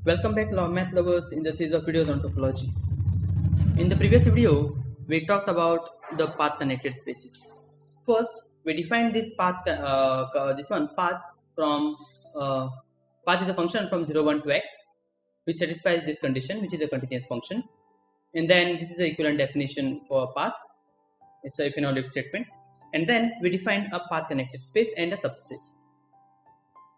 Welcome back math lovers in the series of videos on topology. In the previous video, we talked about the path connected spaces. First, we defined this path, path from path is a function from 0, 1 to x, which satisfies this condition, which is a continuous function. And then this is the equivalent definition for a path. It's a if and only if statement. And then we defined a path connected space and a subspace.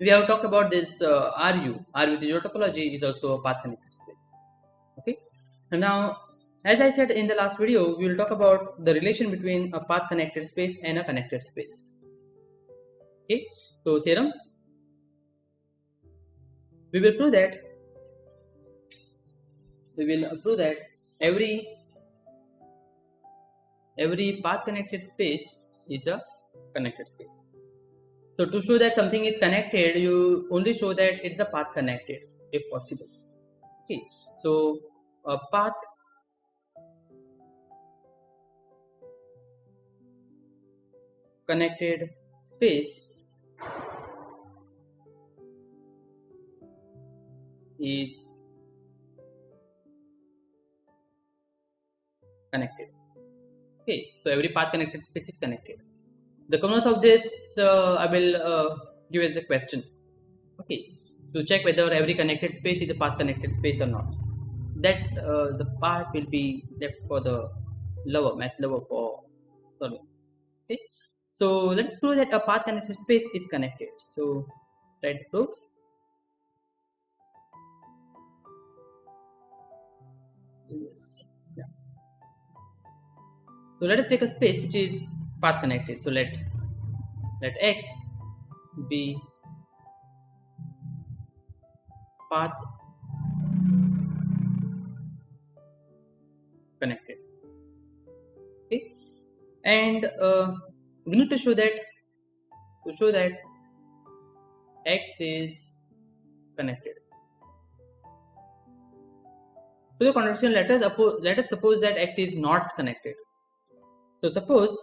We have talked about this RU with zero topology is also a path connected space. Okay, and now as I said in the last video, we will talk about the relation between a path connected space and a connected space. Okay, so theorem, we will prove that every path connected space is a connected space. So to show that something is connected, you only show that it's a path connected if possible. Okay, so a path connected space is connected. Okay, so every path connected space is connected. The converse of this I will give as a question. Okay, to check whether every connected space is a path connected space or not. That the part will be left for the math lover for solving. Okay, so let's prove that a path connected space is connected. So let's try to prove. Yes. Yeah. So let us take a space which is path connected. So let x be path connected. Okay, and we need to show that x is connected. To the contradiction, let us suppose that x is not connected. So suppose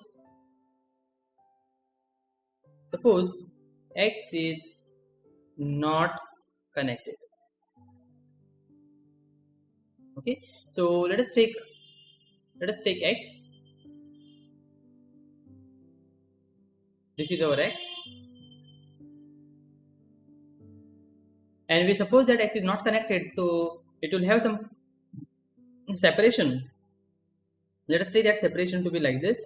x is not connected. Okay, so let us take x. This is our x, and we suppose that x is not connected, so it will have some separation. Let us take that separation to be like this.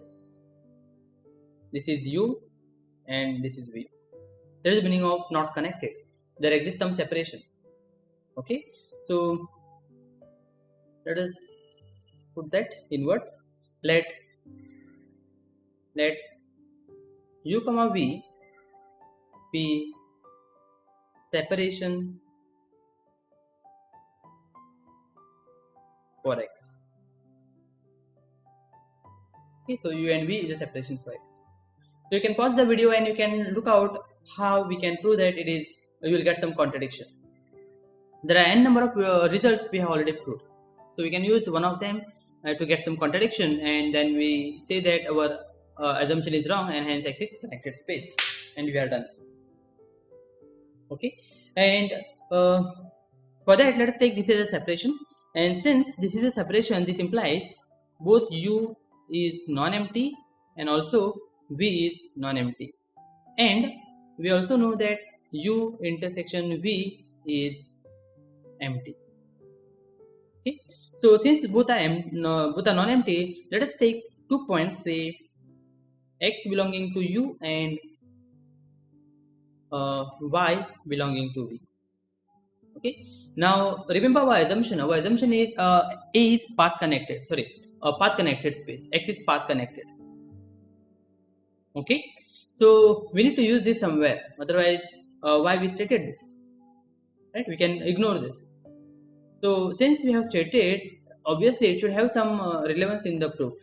This is u and this is v. That is the meaning of not connected. There exists some separation. Okay, so let us put that inwards. Let u comma v be separation for x. Okay, so u and v is a separation for x. So you can pause the video and you can look out how we can prove that it is. You will get some contradiction. There are n number of results we have already proved. So we can use one of them to get some contradiction, and then we say that our assumption is wrong and hence x is connected space, and we are done. Okay, and for that let us take this as a separation, and since this is a separation, this implies both u is non-empty and also v is non-empty, and we also know that u intersection v is empty. Okay, so since both are non-empty, let us take 2 points, say x belonging to u and y belonging to v. Okay, now remember our assumption. Our assumption is A is path connected. Path connected space. X is path connected. Okay, so we need to use this somewhere. Otherwise, why we stated this? Right? We can ignore this. So since we have stated, obviously it should have some relevance in the proof.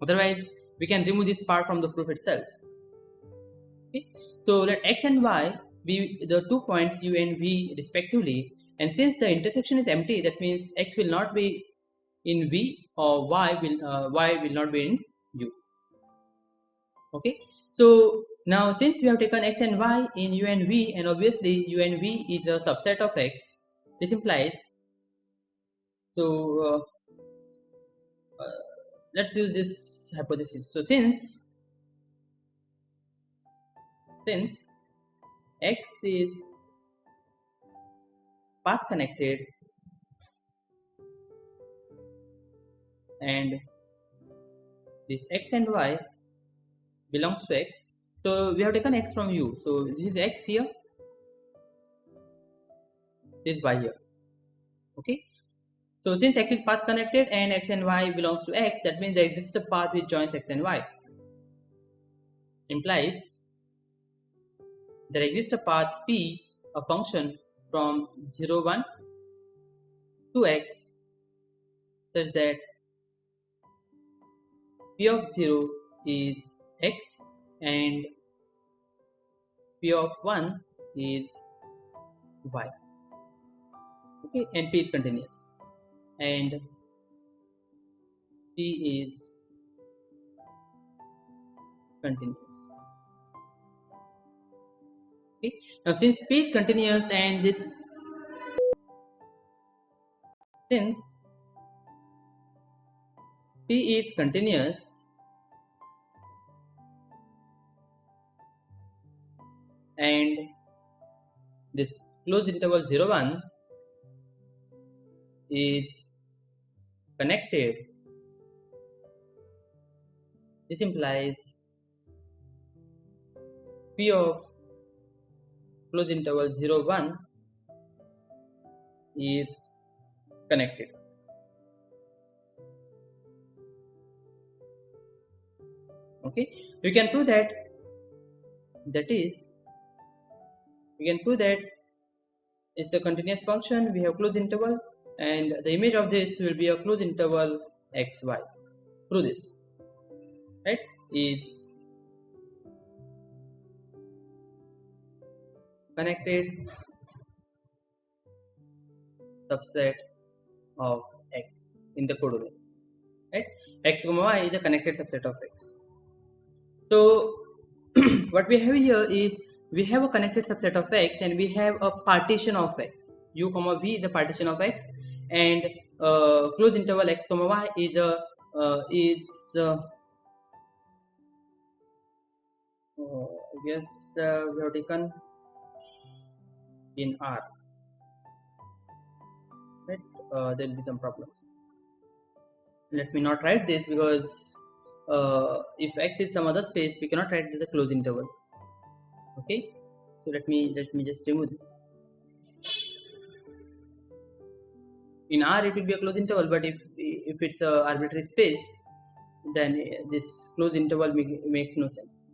Otherwise, we can remove this part from the proof itself. Okay, so let x and y be the 2 points u and v respectively, and since the intersection is empty, that means x will not be in v or y will not be in u. Okay, so now since we have taken x and y in u and v, and obviously u and v is a subset of x, This implies, so let's use this hypothesis. So since x is path connected and this x and y belongs to x, so we have taken x from u, so this is x here, this is y here. Okay, so since x is path connected and x and y belongs to x, that means there exists a path which joins x and y. Implies there exists a path p, a function from 0 1 to x, such that p of 0 is x and p of 1 is y. Okay, and p is continuous and p is continuous. Okay, now since p is continuous and this, since p is continuous and this closed interval 0 1 is connected, this implies p of closed interval 0 1 is connected. Okay, we can prove that, that is, we can prove that it's a continuous function, we have closed interval, and the image of this will be a closed interval x y. Prove this, right? Is connected subset of x in the codomain, right? X comma y is a connected subset of x. So what we have here is we have a connected subset of x and we have a partition of x. U comma v is a partition of x, and closed interval x comma y is a I guess we have taken in R, right? There will be some problem. Let me not write this because if x is some other space, we cannot write it as a closed interval. Okay, so let me just remove this. In R it will be a closed interval, but if it's a arbitrary space, then this closed interval makes no sense,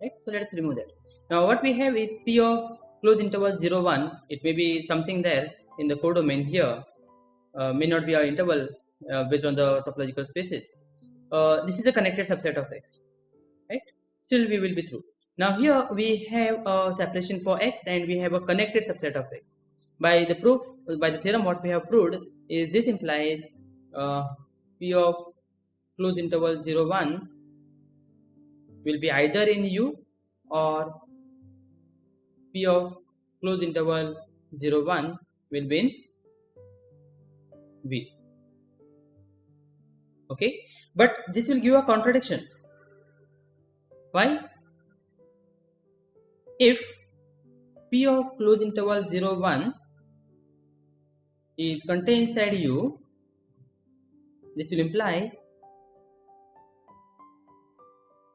right? So let us remove that. Now what we have is p of closed interval 0 1. It may be something there in the codomain here, may not be our interval based on the topological spaces. This is a connected subset of x, right? Still we will be through. Now here we have a separation for x and we have a connected subset of x. By the proof, by the theorem, what we have proved is this implies p of closed interval 0 1 will be either in U or p of closed interval 0 1 will be in V. Okay, but this will give a contradiction. Why? If p of closed interval 0 1 is contained inside U, this will imply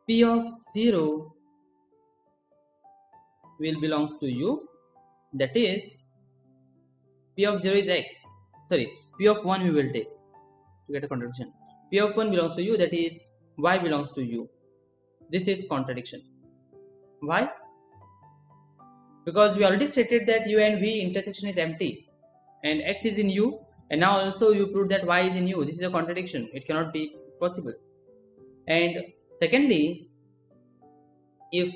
p of 0 will belongs to U, that is p of 0 is x, sorry, p of 1 we will take to get a contradiction. P of 1 belongs to U, that is y belongs to U. This is contradiction. Why? Because we already stated that U and V intersection is empty and x is in U, and now also you proved that y is in U. This is a contradiction, it cannot be possible. And secondly, if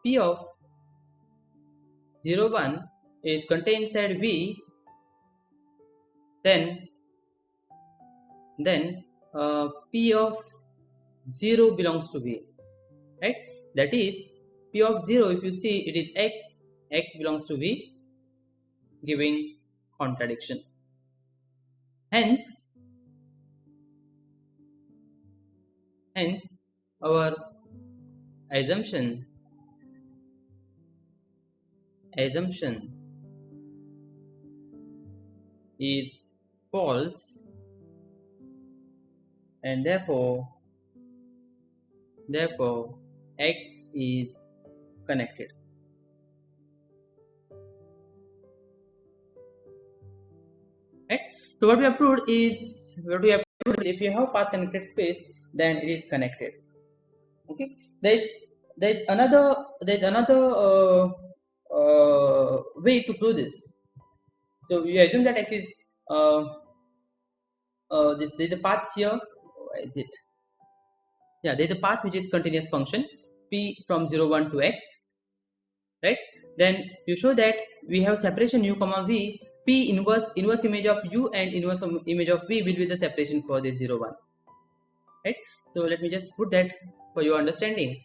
p of 0 1 is contained inside V, then p of 0 belongs to V, right? That is p of 0, if you see, it is x belongs to V, giving contradiction. Hence our assumption is false, and therefore X is connected. Right? So what we have proved is, if you have path connected space, then it is connected. Okay. There's another way to prove this. So you assume that X is there's a path here. Where is it? Yeah, there's a path which is continuous function p from 0 1 to x, right? Then you show that we have separation u comma v. P inverse image of u and inverse image of v will be the separation for this 0 1, right? So let me just put that for your understanding.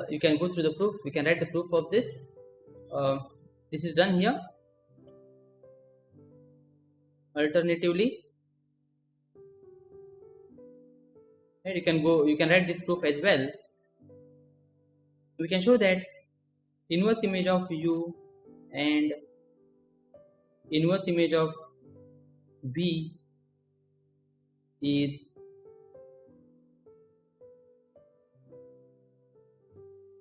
You can go through the proof. We can write the proof of this. This is done here. Alternatively, right, you can write this proof as well. We can show that inverse image of u and inverse image of v is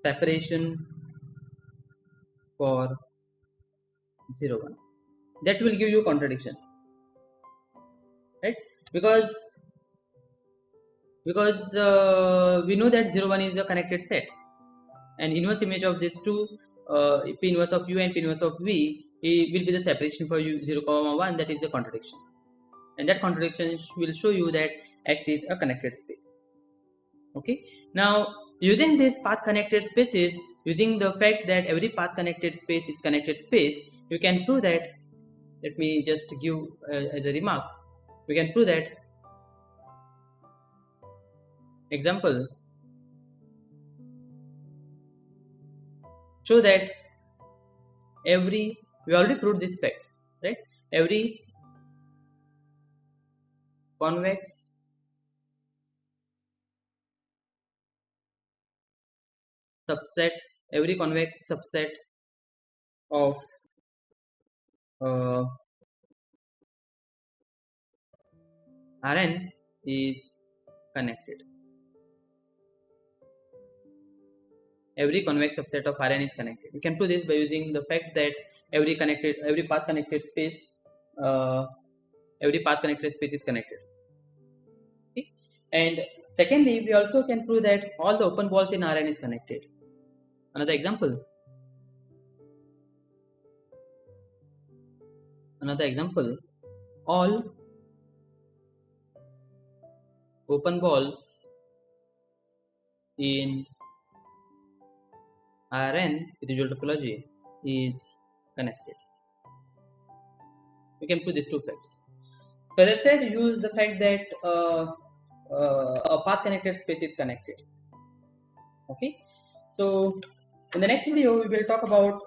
separation for 0 1. That will give you contradiction, right? Because we know that 0 1 is a connected set, and inverse image of these two, p inverse of u and p inverse of v, will be the separation for u 0 comma 1. That is a contradiction, and that contradiction will show you that X is a connected space. Okay. Now, using this path connected spaces, using the fact that every path connected space is connected space, you can prove that. Let me just give as a remark. We can prove that. Example. Show that we already proved this fact, right? Every convex subset of Rn is connected. Every convex subset of Rn is connected. We can prove this by using the fact that every path connected space is connected. Okay? And secondly, we also can prove that all the open balls in Rn is connected. Another example. All open balls in Rn with usual topology is connected. We can prove these two facts. So as I said, use the fact that a path connected space is connected. Okay. So in the next video, we will talk about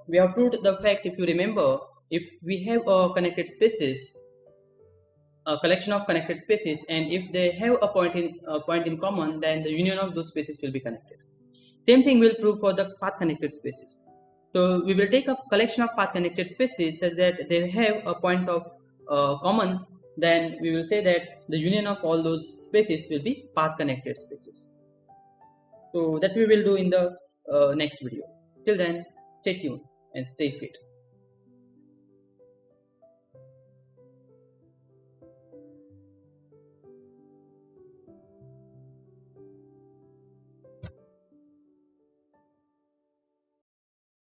we have proved the fact, if you remember, if we have a collection of connected spaces, and if they have a point in common, then the union of those spaces will be connected. Same thing will prove for the path connected spaces. So we will take a collection of path connected spaces such that they have a point of common, then we will say that the union of all those spaces will be path connected spaces. So that we will do in the next video. Till then, stay tuned and stay fit.